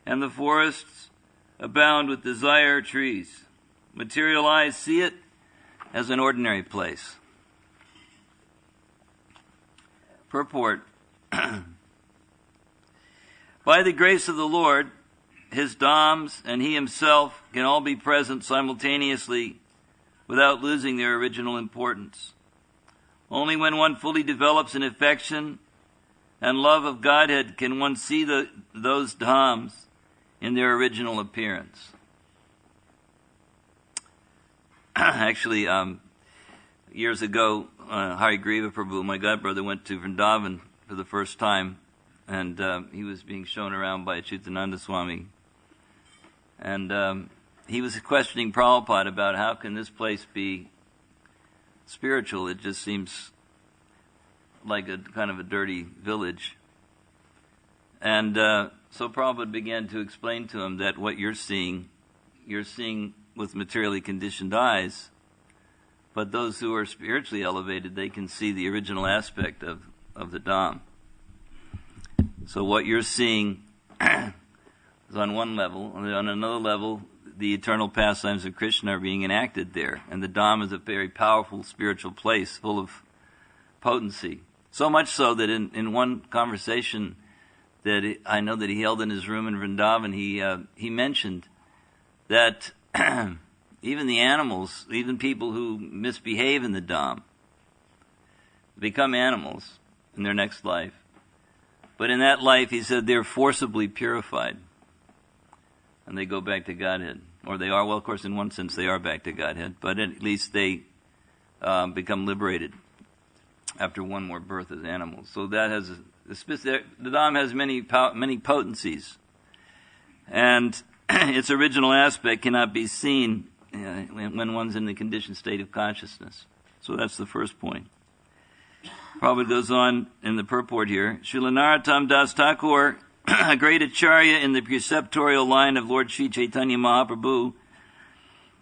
and the forests abound with desire trees. Material eyes see it as an ordinary place. Purport. By the grace of the Lord, his Dhams and he himself can all be present simultaneously without losing their original importance. Only when one fully develops an affection and love of Godhead can one see those Dhams in their original appearance. Actually, years ago, Hari Griva Prabhu, my godbrother, went to Vrindavan for the first time, and he was being shown around by Achyutananda Swami. And he was questioning Prabhupada about how can this place be spiritual. It just seems like a kind of a dirty village. And so Prabhupada began to explain to him that what you're seeing with materially conditioned eyes, but those who are spiritually elevated, they can see the original aspect of the Dham. So what you're seeing is on one level, and on another level, the eternal pastimes of Krishna are being enacted there. And the Dham is a very powerful spiritual place, full of potency. So much so that in one conversation that I know that he held in his room in Vrindavan, he mentioned that even the animals, even people who misbehave in the Dham, become animals in their next life. But in that life, he said, they're forcibly purified. And they go back to Godhead. Or they are, well, of course, in one sense, they are back to Godhead. But at least they become liberated after one more birth as animals. So that has, the Dham has many potencies. And its original aspect cannot be seen when one's in the conditioned state of consciousness. So that's the first point. Prabhupada goes on in the purport here. Srila Narottam Das Thakur, a great acharya in the preceptorial line of Lord Sri Chaitanya Mahaprabhu,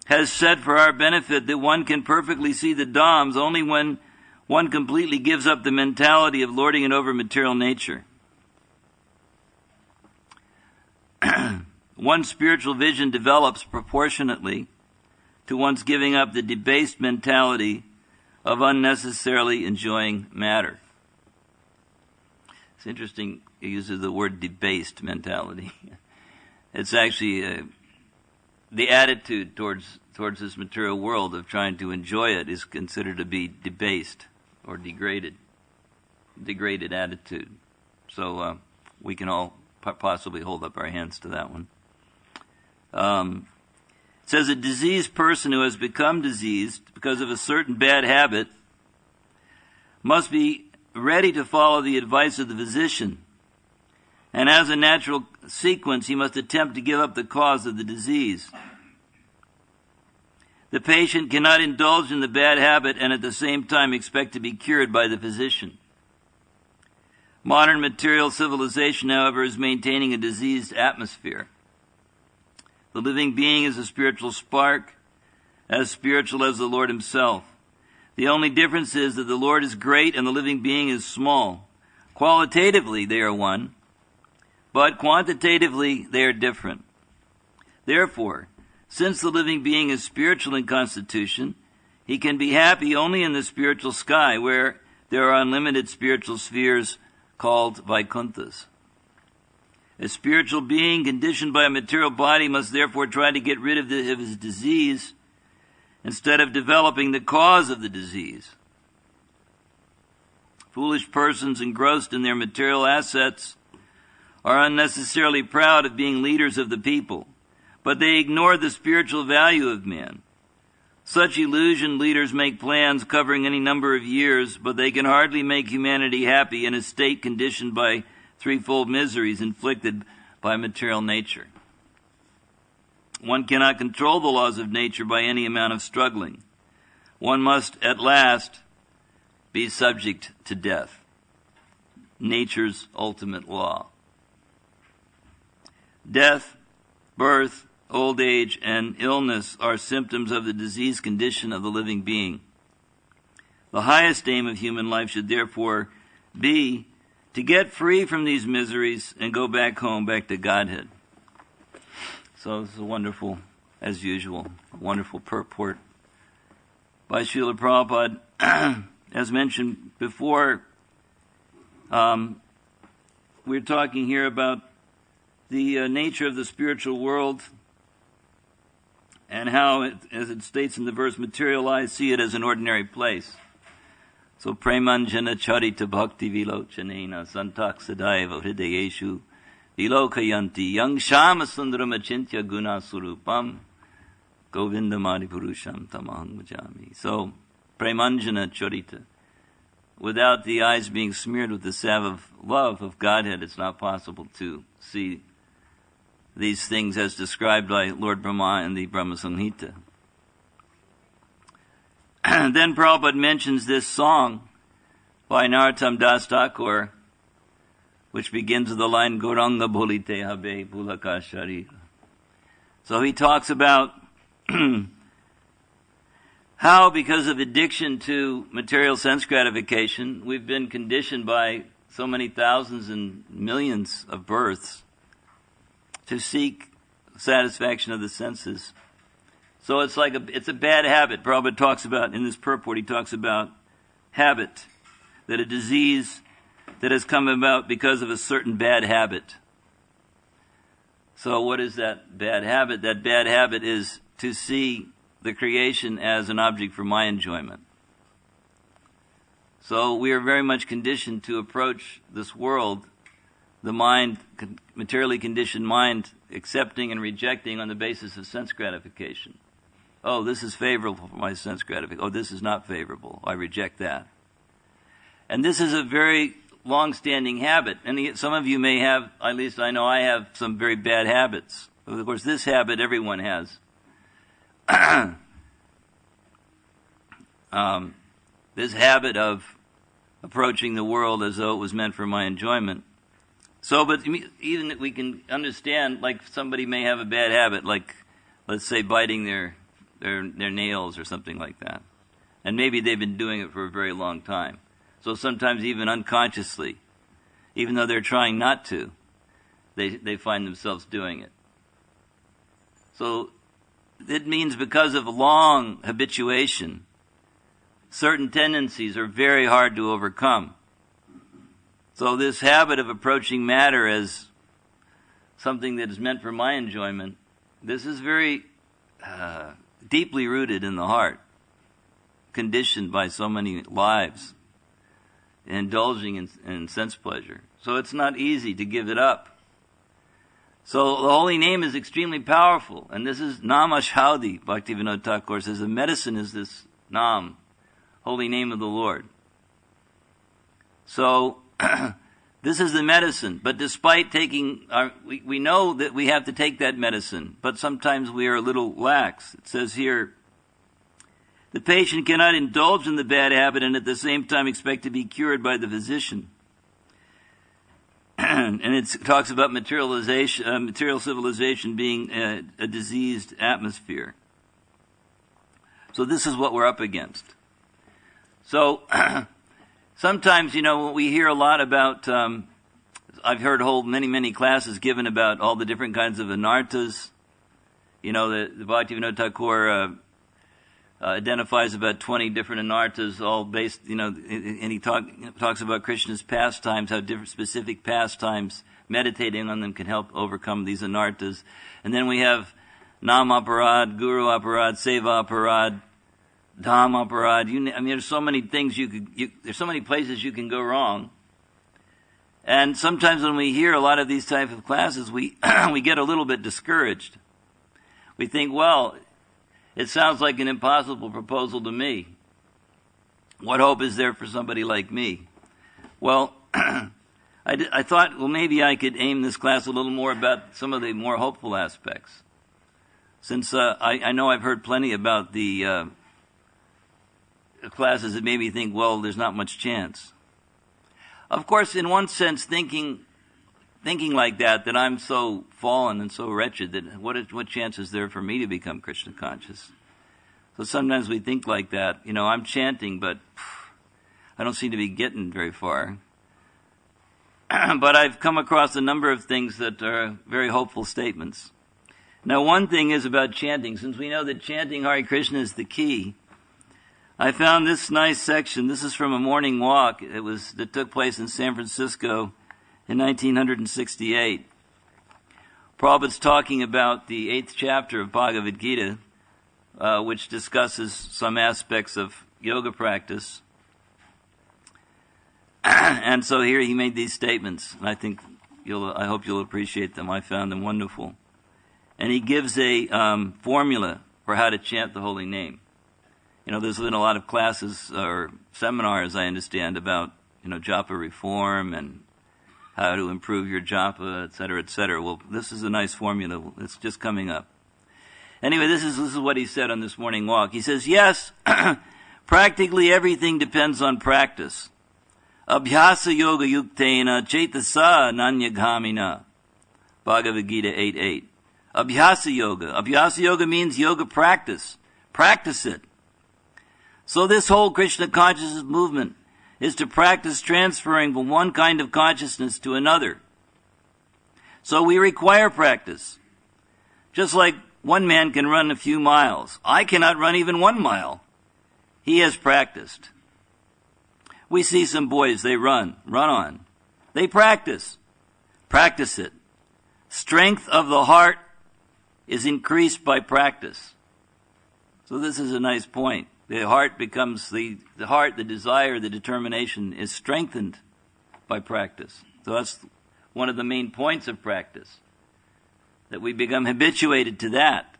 has said for our benefit that one can perfectly see the Dhams only when one completely gives up the mentality of lording it over material nature. One's spiritual vision develops proportionately to one's giving up the debased mentality of unnecessarily enjoying matter. It's interesting, he uses the word debased mentality. It's actually the attitude towards this material world of trying to enjoy it is considered to be debased or degraded attitude. So we can all possibly hold up our hands to that one. It says a diseased person who has become diseased because of a certain bad habit must be ready to follow the advice of the physician. And as a natural sequence, he must attempt to give up the cause of the disease. The patient cannot indulge in the bad habit and at the same time expect to be cured by the physician. Modern material civilization, however, is maintaining a diseased atmosphere. The living being is a spiritual spark, as spiritual as the Lord himself. The only difference is that the Lord is great and the living being is small. Qualitatively, they are one, but quantitatively, they are different. Therefore, since the living being is spiritual in constitution, he can be happy only in the spiritual sky, where there are unlimited spiritual spheres called Vaikunthas. A spiritual being conditioned by a material body must therefore try to get rid of his disease instead of developing the cause of the disease. Foolish persons engrossed in their material assets are unnecessarily proud of being leaders of the people, but they ignore the spiritual value of man. Such illusion leaders make plans covering any number of years, but they can hardly make humanity happy in a state conditioned by threefold miseries inflicted by material nature. One cannot control the laws of nature by any amount of struggling. One must, at last, be subject to death, nature's ultimate law. Death, birth, old age, and illness are symptoms of the disease condition of the living being. The highest aim of human life should therefore be to get free from these miseries and go back home, back to Godhead. So this is a wonderful, as usual, a wonderful purport by Srila Prabhupada. As mentioned before, we're talking here about the nature of the spiritual world and how, as it states in the verse, materialized, see it as an ordinary place. So, premanjana charita bhakti vilochanena santak sadaiva hridayeshu vilokayanti yang shama sundaram achintya guna surupam govindamadi purusham tamahang bhajami. So, premanjana charita. Without the eyes being smeared with the salve of love of Godhead, it's not possible to see these things as described by Lord Brahma in the Brahma Samhita. Then Prabhupada mentions this song by Narottam Das Thakur, which begins with the line, Gauranga Bholite Habe Bhulaka Sharira. So he talks about how, because of addiction to material sense gratification, we've been conditioned by so many thousands and millions of births to seek satisfaction of the senses. So it's like it's a bad habit. Prabhupada talks about, in this purport, he talks about habit, that a disease that has come about because of a certain bad habit. So what is that bad habit? That bad habit is to see the creation as an object for my enjoyment. So we are very much conditioned to approach this world, the mind, materially conditioned mind, accepting and rejecting on the basis of sense gratification. Oh, this is favorable for my sense gratification. Oh, this is not favorable. I reject that. And this is a very long-standing habit. And some of you may have, at least I know I have, some very bad habits. Of course, this habit everyone has. This habit of approaching the world as though it was meant for my enjoyment. So, but even we can understand, like somebody may have a bad habit, like, let's say, biting their nails or something like that. And maybe they've been doing it for a very long time. So sometimes even unconsciously, even though they're trying not to, they find themselves doing it. So it means because of long habituation, certain tendencies are very hard to overcome. So this habit of approaching matter as something that is meant for my enjoyment, this is very deeply rooted in the heart, conditioned by so many lives, indulging in sense pleasure. So it's not easy to give it up. So the holy name is extremely powerful, and this is Nam Ashhadi. Bhaktivinoda Thakur says the medicine is this Nam, holy name of the Lord. So this is the medicine, but despite taking, we know that we have to take that medicine, but sometimes we are a little lax. It says here, the patient cannot indulge in the bad habit and at the same time expect to be cured by the physician. And it talks about material civilization being a diseased atmosphere. So this is what we're up against. So sometimes, we hear a lot about, I've heard many classes given about all the different kinds of anarthas. The Bhaktivinoda Thakur identifies about 20 different anarthas, all based, and he talks about Krishna's pastimes, how different specific pastimes, meditating on them can help overcome these anarthas. And then we have Nam Aparad, Guru Aparad, Seva Aparad, Dham Aparad. There's so many things there's so many places you can go wrong. And sometimes when we hear a lot of these type of classes, we we get a little bit discouraged. We think, well, it sounds like an impossible proposal to me. What hope is there for somebody like me? Well, I thought, well, maybe I could aim this class a little more about some of the more hopeful aspects. Since I know I've heard plenty about the classes that made me think, well, there's not much chance. Of course, in one sense, thinking like that I'm so fallen and so wretched that what chance is there for me to become Krishna conscious? So sometimes we think like that. I'm chanting, but I don't seem to be getting very far. But I've come across a number of things that are very hopeful statements. Now, one thing is about chanting. Since we know that chanting Hare Krishna is the key, I found this nice section. This is from a morning walk that took place in San Francisco in 1968. Prabhupada's talking about the 8th chapter of Bhagavad Gita, which discusses some aspects of yoga practice. And so here he made these statements, and I hope you'll appreciate them. I found them wonderful. And he gives a formula for how to chant the holy name. There's been a lot of classes or seminars, I understand, about, japa reform and how to improve your japa, et cetera, et cetera. Well, this is a nice formula. It's just coming up. Anyway, this is what he said on this morning walk. He says, yes, practically everything depends on practice. Abhyasa yoga yuktena cetasa nanyagamina. Bhagavad Gita 8:8. Abhyasa yoga. Abhyasa yoga means yoga practice. Practice it. So this whole Krishna consciousness movement is to practice transferring from one kind of consciousness to another. So we require practice. Just like one man can run a few miles, I cannot run even 1 mile. He has practiced. We see some boys, they run on. They practice. Practice it. Strength of the heart is increased by practice. So this is a nice point. The heart becomes, the heart, the desire, the determination is strengthened by practice. So that's one of the main points of practice, that we become habituated to that.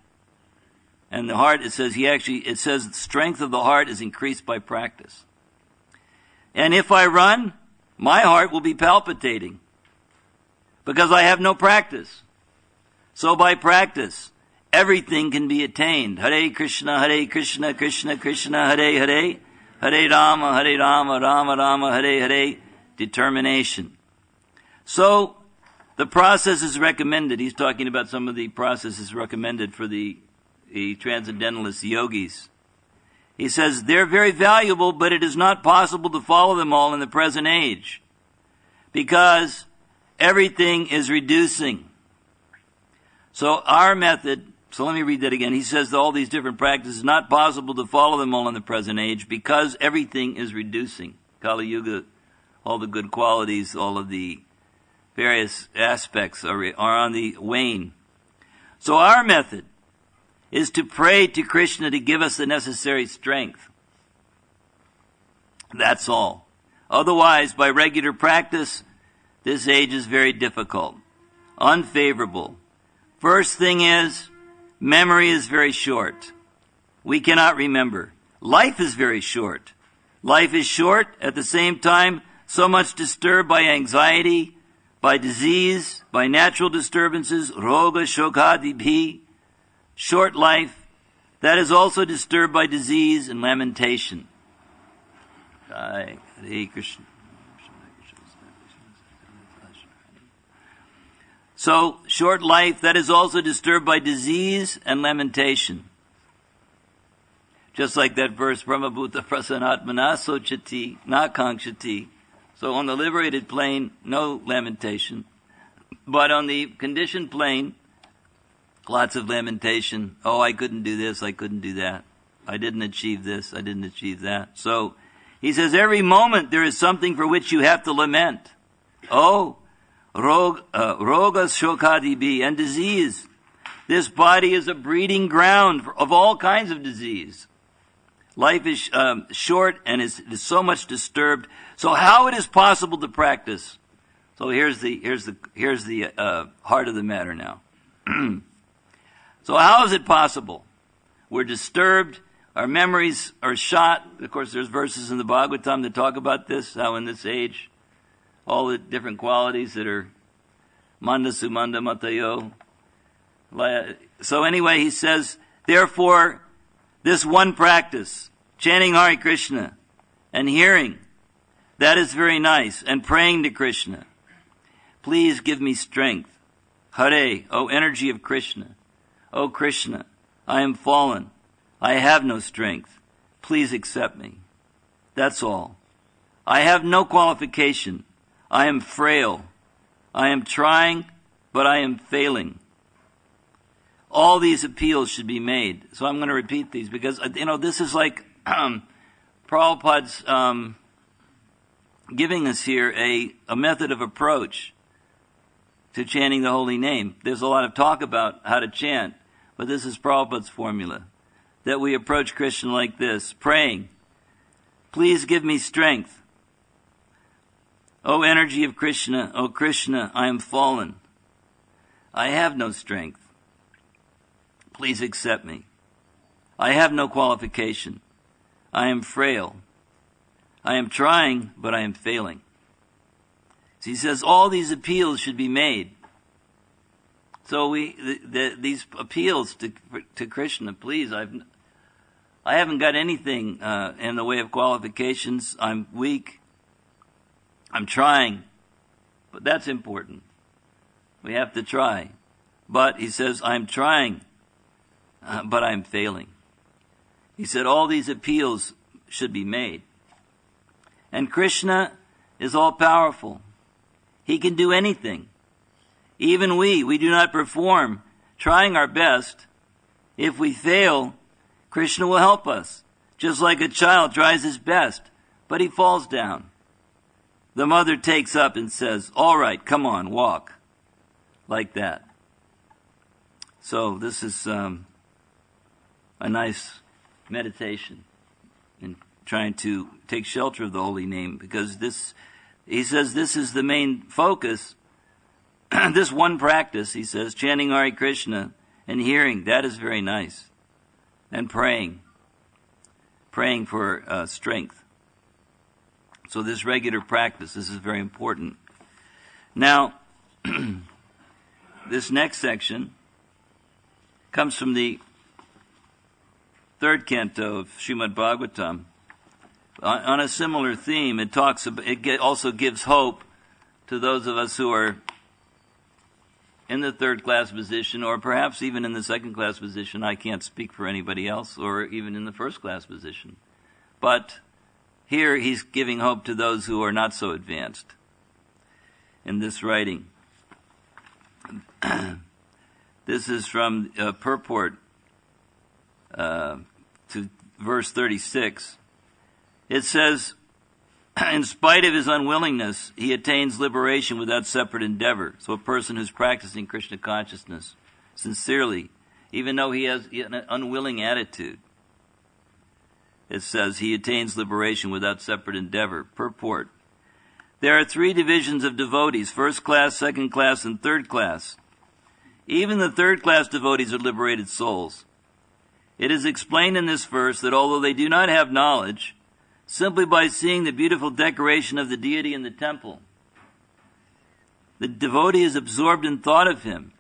And the heart, it says the strength of the heart is increased by practice. And if I run, my heart will be palpitating because I have no practice. So by practice, everything can be attained. Hare Krishna, Krishna Krishna, Hare Hare, Hare Rama, Rama Rama, Hare Hare, determination. So, the process is recommended. He's talking about some of the processes recommended for the transcendentalist yogis. He says, they're very valuable, but it is not possible to follow them all in the present age, because everything is reducing. So our method, so let me read that again. He says that all these different practices, not possible to follow them all in the present age because everything is reducing. Kali Yuga, all the good qualities, all of the various aspects are on the wane. So our method is to pray to Krishna to give us the necessary strength. That's all. Otherwise, by regular practice, this age is very difficult, unfavorable. First thing is, memory is very short. We cannot remember. Life is very short. Life is short, at the same time, so much disturbed by anxiety, by disease, by natural disturbances, roga shokadibhi, short life, that is also disturbed by disease and lamentation. Hare Krishna. So, short life, that is also disturbed by disease and lamentation. Just like that verse, Brahmabhuta prasanatmana sochati na kankshati. So on the liberated plane, no lamentation. But on the conditioned plane, lots of lamentation. Oh, I couldn't do this, I couldn't do that. I didn't achieve this, I didn't achieve that. So, he says, every moment there is something for which you have to lament. Oh, rogas shokadibi, and disease. This body is a breeding ground of all kinds of disease. Life is short and is so much disturbed. So how it is possible to practice? So here's the heart of the matter now. So how is it possible? We're disturbed. Our memories are shot. Of course, there's verses in the Bhagavatam that talk about this, how in this age, all the different qualities that are manda sumanda matayo. So anyway, he says, therefore, this one practice, chanting Hare Krishna and hearing, that is very nice, and praying to Krishna. Please give me strength. Hare, O energy of Krishna. O Krishna, I am fallen. I have no strength. Please accept me. That's all. I have no qualification. I am frail. I am trying, but I am failing. all these appeals should be made. So I'm going to repeat these because, this is like Prabhupada's giving us here a method of approach to chanting the holy name. There's a lot of talk about how to chant, but this is Prabhupada's formula, that we approach Krishna like this, praying, please give me strength. O energy of Krishna, O Krishna, I am fallen. I have no strength. Please accept me. I have no qualification. I am frail. I am trying, but I am failing. So he says all these appeals should be made. So these appeals to Krishna, please, I haven't got anything in the way of qualifications. I'm weak. I'm trying. But that's important. We have to try. But he says, I'm trying, but I'm failing. He said all these appeals should be made. And Krishna is all-powerful. He can do anything. Even we do not perform, trying our best. If we fail, Krishna will help us, just like a child tries his best, but he falls down. The mother takes up and says, all right, come on, walk. Like that. So this is a nice meditation in trying to take shelter of the holy name, because he says this is the main focus. This one practice, he says, chanting Hare Krishna and hearing, that is very nice. And praying for strength. So this regular practice, this is very important. Now, this next section comes from the third canto of Srimad Bhagavatam. On a similar theme, it also gives hope to those of us who are in the third class position, or perhaps even in the second class position. I can't speak for anybody else, or even in the first class position. But here he's giving hope to those who are not so advanced in this writing. This is from purport to verse 36. It says, in spite of his unwillingness, he attains liberation without separate endeavor. So a person who's practicing Krishna consciousness sincerely, even though he has an unwilling attitude, it says he attains liberation without separate endeavor. Purport. There are three divisions of devotees, first class, second class, and third class. Even the third class devotees are liberated souls. It is explained in this verse that although they do not have knowledge, simply by seeing the beautiful decoration of the deity in the temple, the devotee is absorbed in thought of him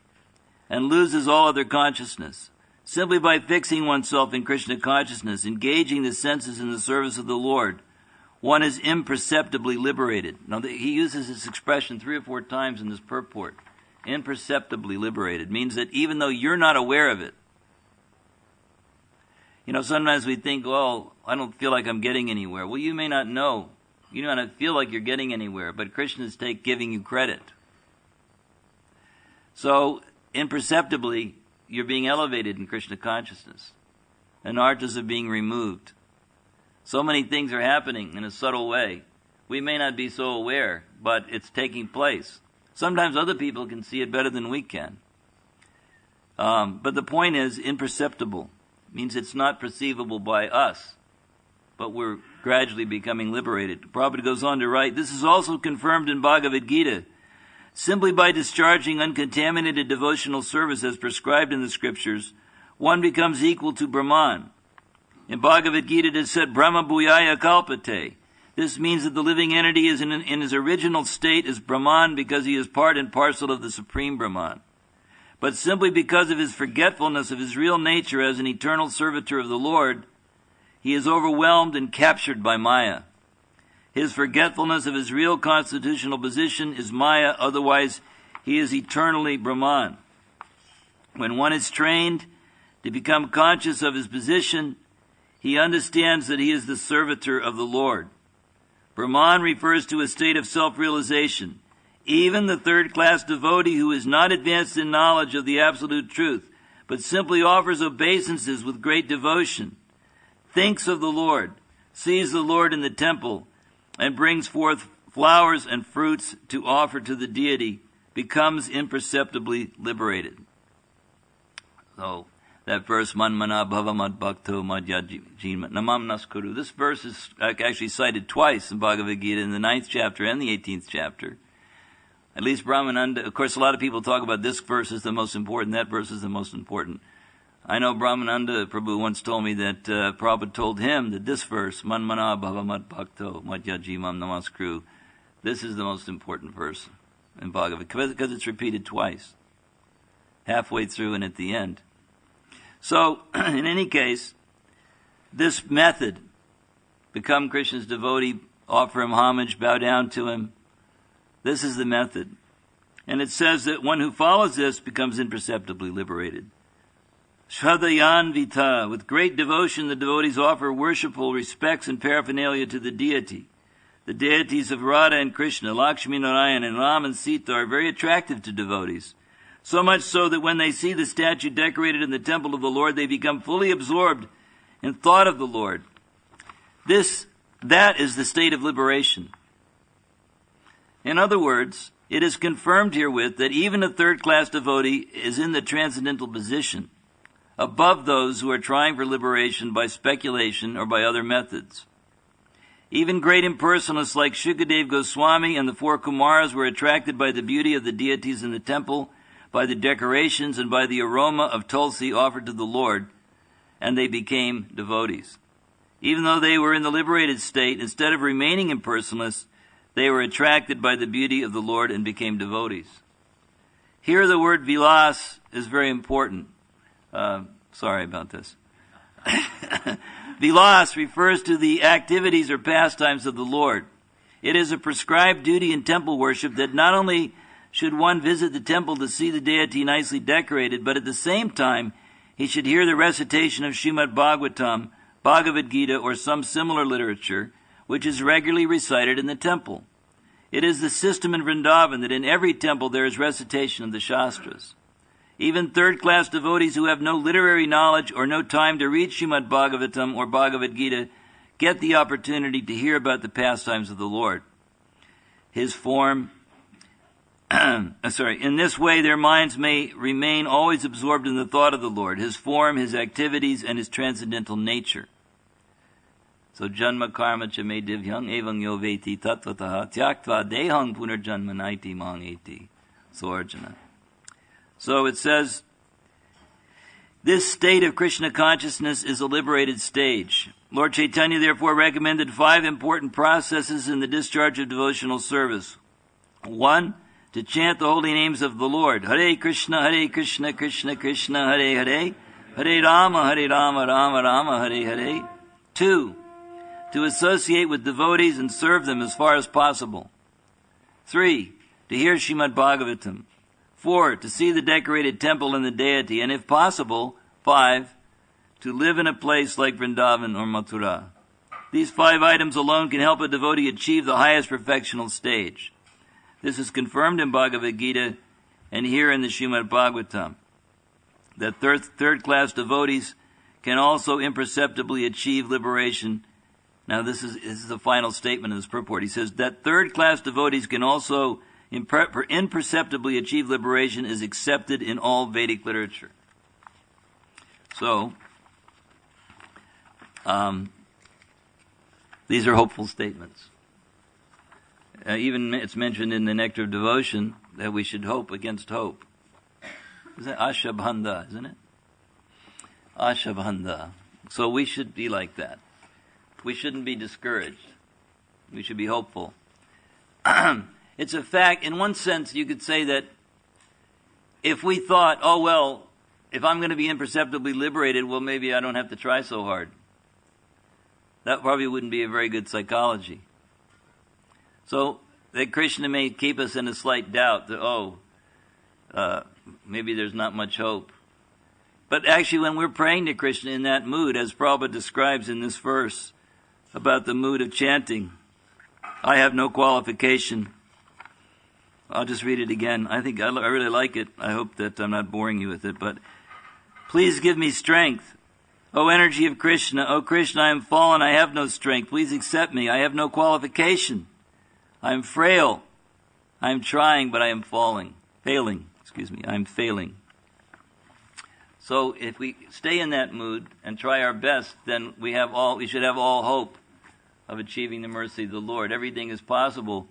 and loses all other consciousness. Simply by fixing oneself in Krishna consciousness, engaging the senses in the service of the Lord, one is imperceptibly liberated. Now, he uses this expression 3 or 4 times in this purport. Imperceptibly liberated means that even though you're not aware of it, sometimes we think, well, I don't feel like I'm getting anywhere. Well, you may not know. You may not feel like you're getting anywhere, but Krishna is giving you credit. So, imperceptibly, you're being elevated in Krishna consciousness. Anarthas are being removed. So many things are happening in a subtle way. We may not be so aware, but it's taking place. Sometimes other people can see it better than we can. But the point is, imperceptible means it's not perceivable by us, but we're gradually becoming liberated. Prabhupada goes on to write, this is also confirmed in Bhagavad Gita. Simply by discharging uncontaminated devotional service as prescribed in the scriptures, one becomes equal to Brahman. In Bhagavad Gita it is said, Brahma Bhuyaya Kalpate. This means that the living entity is in his original state as Brahman because he is part and parcel of the Supreme Brahman. But simply because of his forgetfulness of his real nature as an eternal servitor of the Lord, he is overwhelmed and captured by Maya. His forgetfulness of his real constitutional position is Maya, otherwise he is eternally Brahman. When one is trained to become conscious of his position, he understands that he is the servitor of the Lord. Brahman refers to a state of Even the third-class devotee who is not advanced in knowledge of the absolute truth, but simply offers obeisances with great devotion, thinks of the Lord, sees the Lord in the temple, and brings forth flowers and fruits to offer to the deity, becomes imperceptibly liberated. So, that verse, Man mana bhava mad bhakto madhyajima namam naskuru. This verse is actually cited twice in Bhagavad Gita, in the 9th chapter and the 18th chapter. At least Brahmananda, of course a lot of people talk about this verse is the most important, that verse is the most important. I know Brahmananda Prabhu once told me that Prabhupada told him that this verse, Man mana bhava mad bhakto madhyajimam namaskru, this is the most important verse in Bhagavad Gita, because it's repeated twice, halfway through and at the end. So, in any case, this method, become Krishna's devotee, offer him homage, bow down to him, this is the method. And it says that one who follows this becomes imperceptibly liberated. Shraddhayan Vita, with great devotion the devotees offer worshipful respects and paraphernalia to the deity. The deities of Radha and Krishna, Lakshmi Narayan, and Ram and Sita are very attractive to devotees. So much so that when they see the statue decorated in the temple of the Lord, they become fully absorbed in thought of the Lord. That is the state of liberation. In other words, it is confirmed herewith that even a third-class devotee is in the transcendental position, above those who are trying for liberation by speculation or by other methods. Even great impersonalists like Shukadev Goswami and the 4 Kumaras were attracted by the beauty of the deities in the temple, by the decorations, and by the aroma of tulsi offered to the Lord, and they became devotees. Even though they were in the liberated state, instead of remaining impersonalists, they were attracted by the beauty of the Lord and became devotees. Here the word vilas is very important. Sorry about this. Vilas refers to the activities or pastimes of the Lord. It is a prescribed duty in temple worship that not only should one visit the temple to see the deity nicely decorated, but at the same time he should hear the recitation of Srimad Bhagavatam, Bhagavad Gita, or some similar literature, which is regularly recited in the temple. It is the system in Vrindavan that in every temple there is recitation of the Shastras. Even third-class devotees who have no literary knowledge or no time to read Srimad Bhagavatam or Bhagavad Gita get the opportunity to hear about the pastimes of the Lord. His form, in this way their minds may remain always absorbed in the thought of the Lord, His form, His activities, and His transcendental nature. So, janma karma cha me divyang evang yo veti tattvataha tyaktva dehang punarjanma naiti mang eti. So, Arjuna. So it says, this state of Krishna consciousness is a liberated stage. Lord Chaitanya therefore recommended 5 important processes in the discharge of devotional service. 1, to chant the holy names of the Lord. Hare Krishna, Krishna Krishna, Hare Hare. Hare Rama, Rama Rama, Hare Hare. 2, to associate with devotees and serve them as far as possible. 3, to hear Srimad Bhagavatam. 4, to see the decorated temple and the deity, and if possible, 5, to live in a place like Vrindavan or Mathura. These 5 items alone can help a devotee achieve the highest perfectional stage. This is confirmed in Bhagavad Gita and here in the Srimad Bhagavatam, that third-class devotees can also imperceptibly achieve liberation. Now this is the final statement of this purport. He says that third-class devotees can also imperceptibly achieve liberation is accepted in all Vedic literature. So, these are hopeful statements. Even it's mentioned in the Nectar of Devotion that we should hope against hope. Is that Ashabhanda, isn't it? Ashabhanda. So we should be like that. We shouldn't be discouraged. We should be hopeful. It's a fact, in one sense, you could say that if we thought, oh, well, if I'm going to be imperceptibly liberated, well, maybe I don't have to try so hard. That probably wouldn't be a very good psychology. So that Krishna may keep us in a slight doubt that, maybe there's not much hope. But actually, when we're praying to Krishna in that mood, as Prabhupada describes in this verse about the mood of chanting, I have no qualification. I'll just read it again. I really like it. I hope that I'm not boring you with it. But Please give me strength. O energy of Krishna, O Krishna, I am fallen, I have no strength. Please accept me. I have no qualification. I am frail. I am trying, but I am failing. I am failing. So if we stay in that mood and try our best, then we should have all hope of achieving the mercy of the Lord. Everything is possible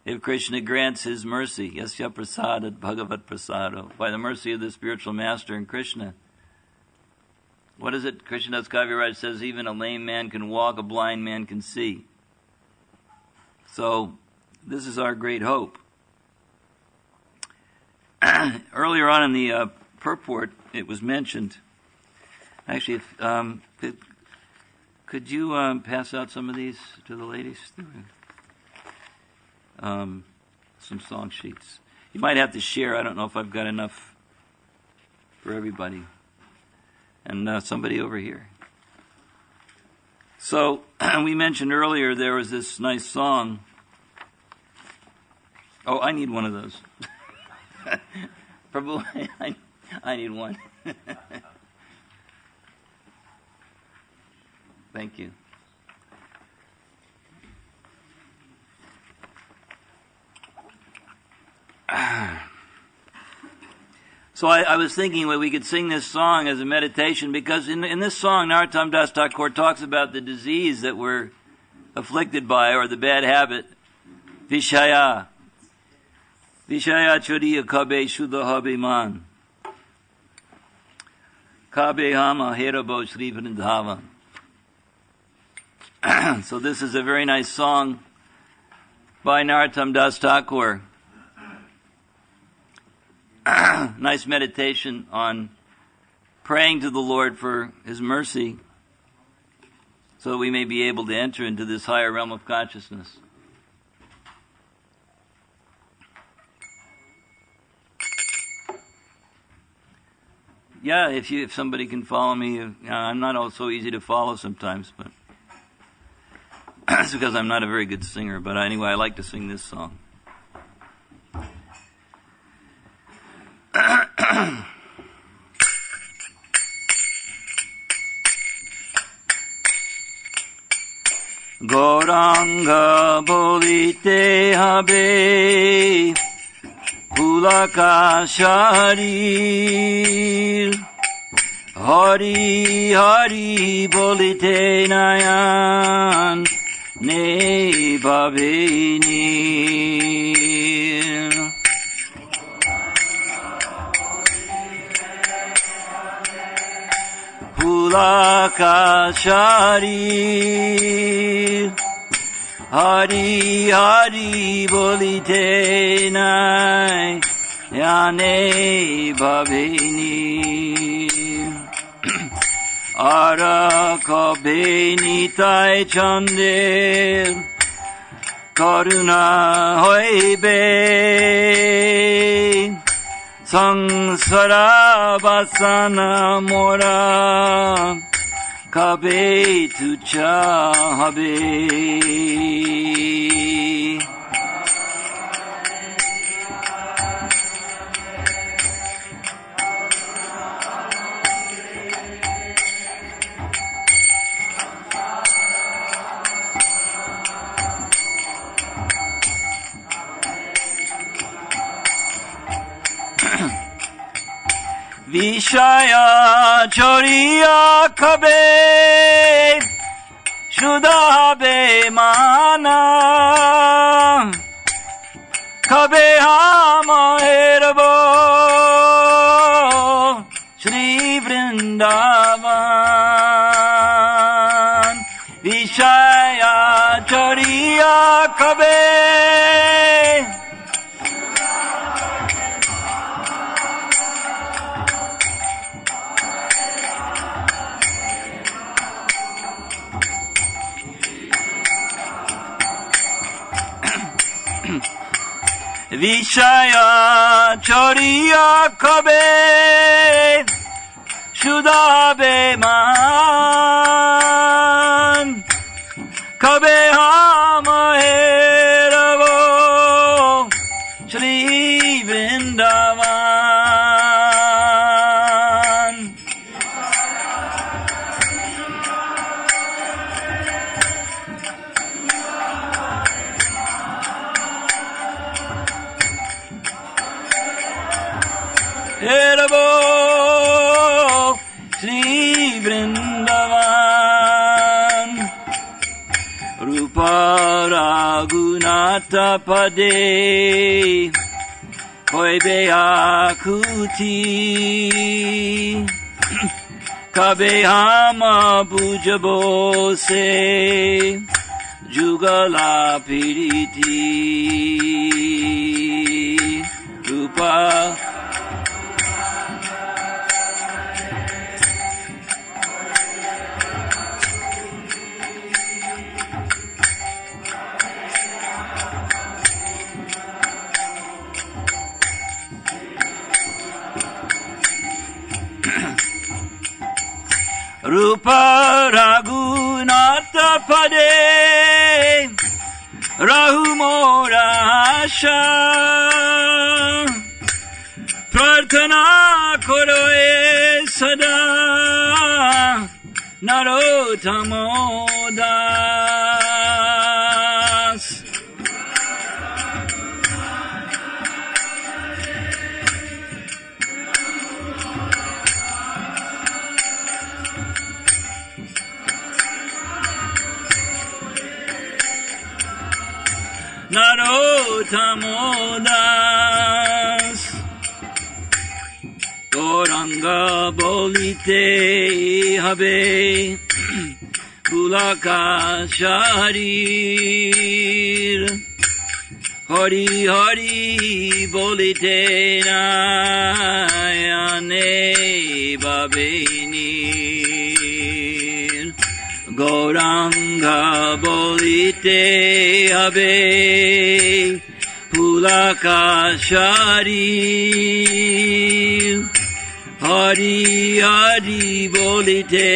if Krishna grants his mercy. Yasya prasadat bhagavat prasado. By the mercy of the spiritual master and Krishna. What is it? Krishnadas Kaviraj says, even a lame man can walk, a blind man can see. So, this is our great hope. Earlier on in the purport, it was mentioned. Actually, could you pass out some of these to the ladies? Some song sheets. You might have to share. I don't know if I've got enough for everybody. And somebody over here. So, we mentioned earlier there was this nice song. Oh, I need one of those. Prabhu, I need one. Thank you. So I was thinking that we could sing this song as a meditation, because in this song, Narottam Das Thakur talks about the disease that we're afflicted by, or the bad habit, Vishaya. Vishaya chodiya kabe shuddha habe man. Kabe hama herabo shri vrindhava. So this is a very nice song by Narottam Das Thakur. Nice meditation on praying to the Lord for His mercy so that we may be able to enter into this higher realm of consciousness. Yeah, if somebody can follow me, I'm not all so easy to follow sometimes, but it's because I'm not a very good singer. But anyway, I like to sing this song. Gauranga bolite habe pulaka sharir Hari Hari bolite nayan ne bhaveni pulaka sharir Hari Hari bolite nai yane bhaveni Araka beni tai chande karuna hoibe sangsara vasana mora kabe tucha habe Vishaya choriya kabe shuddha be mana kabe hama erabo Shri Vrindavan Vishaya choriya kabe Vishaya choriya kabe shuddha be man kabe hama heravo Shri Vrindavan natapade koibe akuti kabe hama pujabose jugala piriti rupa Rupa Raghunatha Pade Rahu Mora Asha Prarthana Koro e Sada Narottamo Das Narottamo Das Gauranga bolite habe Pulaka sharir Hari Hari bolite nayane babinir Gauranga bolite habe Pulaka sharir Hari Hari bolite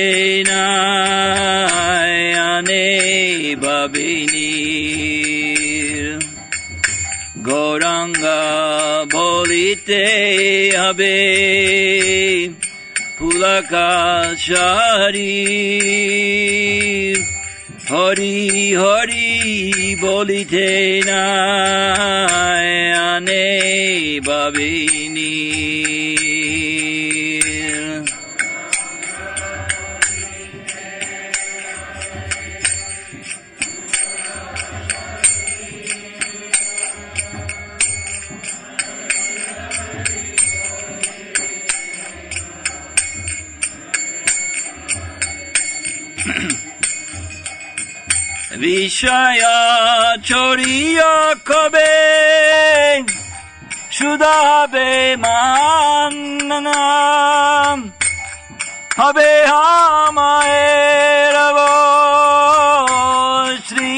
nayane babinir Gauranga bolite habe Pulaka sharir Hari Hari bolite nayane babinir Vishaya choriya kabe shudabe mananam habe hamaeravo Shri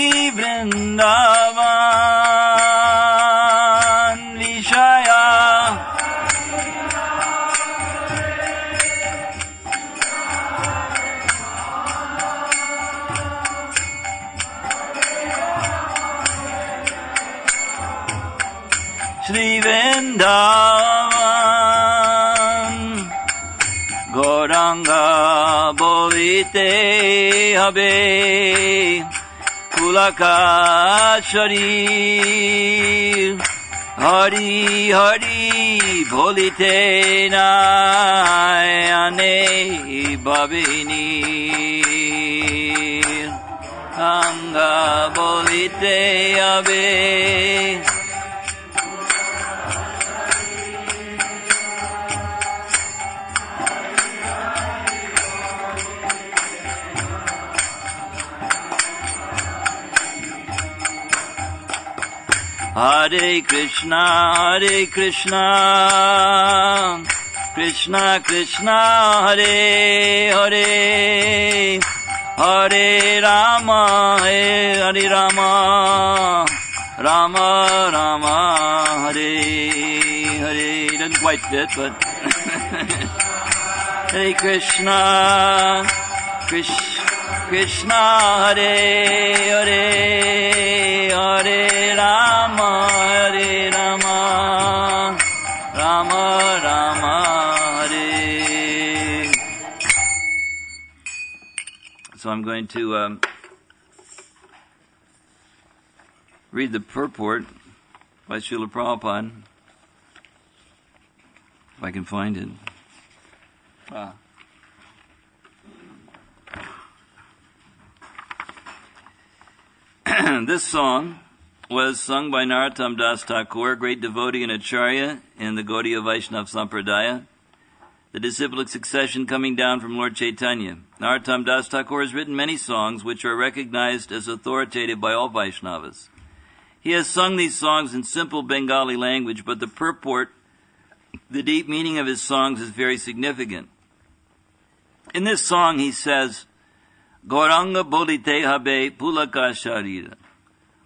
Vrindavan Vishaya Shri Vrindavan Gauranga bolite habe Pulaka sharir Hari Hari bolite nayane babinir Anga bolite habe Hare Krishna, Krishna Krishna, Hare Hare, Hare Rama, Hare Rama, Rama Rama, Hare Hare. Doesn't quite fit, but Hare Krishna, Krishna, Hare Hare, Hare Rama, Hare Rama, Rama Rama, Hare. So I'm going to read the purport by Srila Prabhupada, if I can find it. This song was sung by Narottam Das Thakur, a great devotee and acharya in the Gaudiya Vaishnava Sampradaya, the disciplic succession coming down from Lord Chaitanya. Narottam Das Thakur has written many songs which are recognized as authoritative by all Vaishnavas. He has sung these songs in simple Bengali language, but the purport, the deep meaning of his songs is very significant. In this song he says, Gauranga bolite habe pulaka sharira.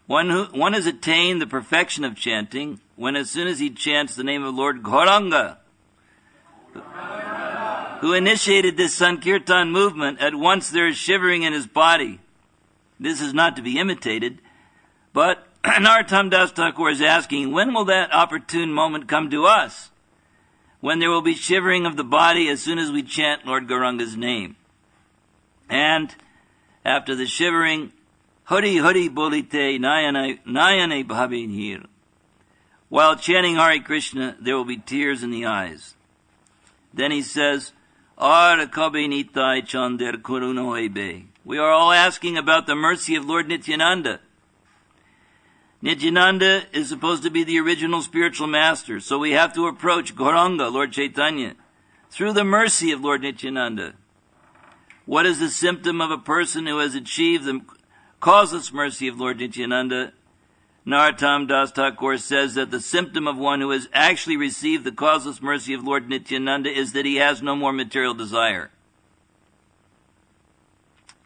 One has attained the perfection of chanting when as soon as he chants the name of Lord Gauranga, who initiated this Sankirtan movement, at once there is shivering in his body. This is not to be imitated, but Narottam Das Thakur is asking, when will that opportune moment come to us? When there will be shivering of the body as soon as we chant Lord Gauranga's name. And after the shivering, Hari Hari Bolite Nayane Bhavinhir. While chanting Hare Krishna, there will be tears in the eyes. Then he says, Ar Kabe Nitai Chander Kuruno Ebe. We are all asking about the mercy of Lord Nityananda. Nityananda is supposed to be the original spiritual master, so we have to approach Gauranga, Lord Chaitanya, through the mercy of Lord Nityananda. What is the symptom of a person who has achieved the causeless mercy of Lord Nityananda? Narottam Das Thakur says that the symptom of one who has actually received the causeless mercy of Lord Nityananda is that he has no more material desire.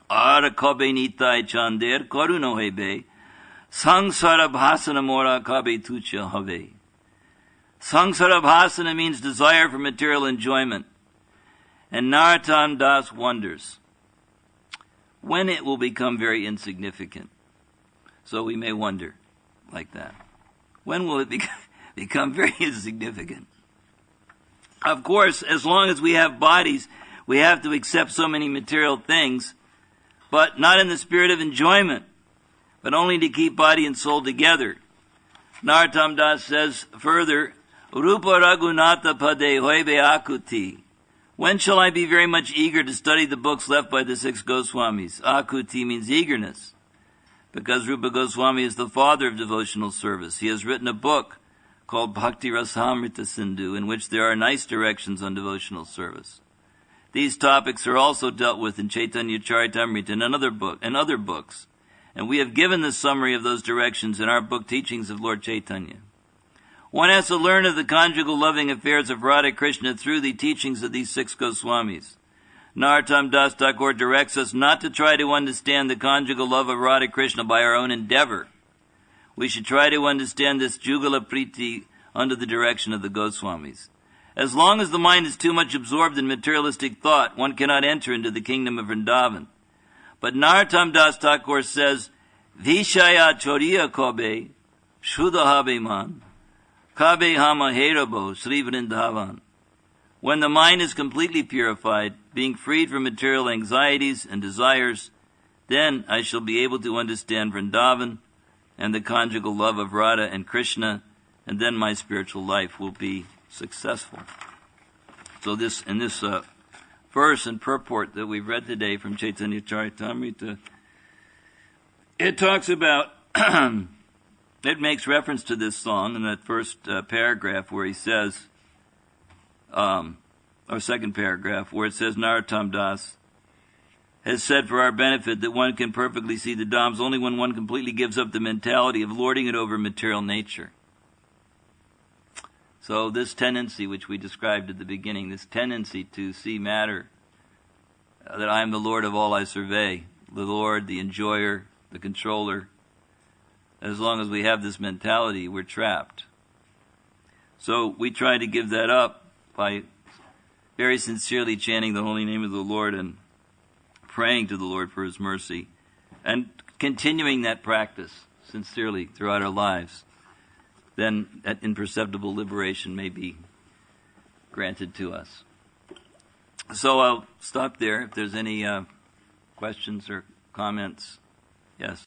Ara kabe nitai chander karuno hebe, sangsara bhasana mora kabe tucha have. Sangsara bhasana means desire for material enjoyment. And Narottam Das wonders when it will become very insignificant. So we may wonder like that. When will it become very insignificant? Of course, as long as we have bodies, we have to accept so many material things, but not in the spirit of enjoyment, but only to keep body and soul together. Narottam Das says further, Rupa Raghunatha Pade Hoibe Akuti. When shall I be very much eager to study the books left by the six Goswamis? Akuti means eagerness, because Rupa Goswami is the father of devotional service. He has written a book called Bhakti Rasamrita Sindhu, in which there are nice directions on devotional service. These topics are also dealt with in Chaitanya Charitamrita and other books, and we have given the summary of those directions in our book Teachings of Lord Chaitanya. One has to learn of the conjugal loving affairs of Radha Krishna through the teachings of these six Goswamis. Narottam Das Thakur directs us not to try to understand the conjugal love of Radha Krishna by our own endeavor. We should try to understand this Jugala Priti under the direction of the Goswamis. As long as the mind is too much absorbed in materialistic thought, one cannot enter into the kingdom of Vrindavan. But Narottam Das Thakur says, Vishaya Choriya Kobe, Shuddha Man, Kabe Hama Herabo, Sri Vrindavan. When the mind is completely purified, being freed from material anxieties and desires, then I shall be able to understand Vrindavan and the conjugal love of Radha and Krishna, and then my spiritual life will be successful. So in this verse and purport that we've read today from Chaitanya Charitamrita, it talks about, it makes reference to this song in that first paragraph where he says, or second paragraph, where it says Narottam Das has said for our benefit that one can perfectly see the Dhams only when one completely gives up the mentality of lording it over material nature. So this tendency which we described at the beginning, this tendency to see matter, that I am the Lord of all I survey, the Lord, the enjoyer, the controller, as long as we have this mentality, we're trapped. So we try to give that up by very sincerely chanting the holy name of the Lord and praying to the Lord for His mercy, and continuing that practice sincerely throughout our lives. Then that imperceptible liberation may be granted to us. So I'll stop there. If there's any questions or comments. Yes.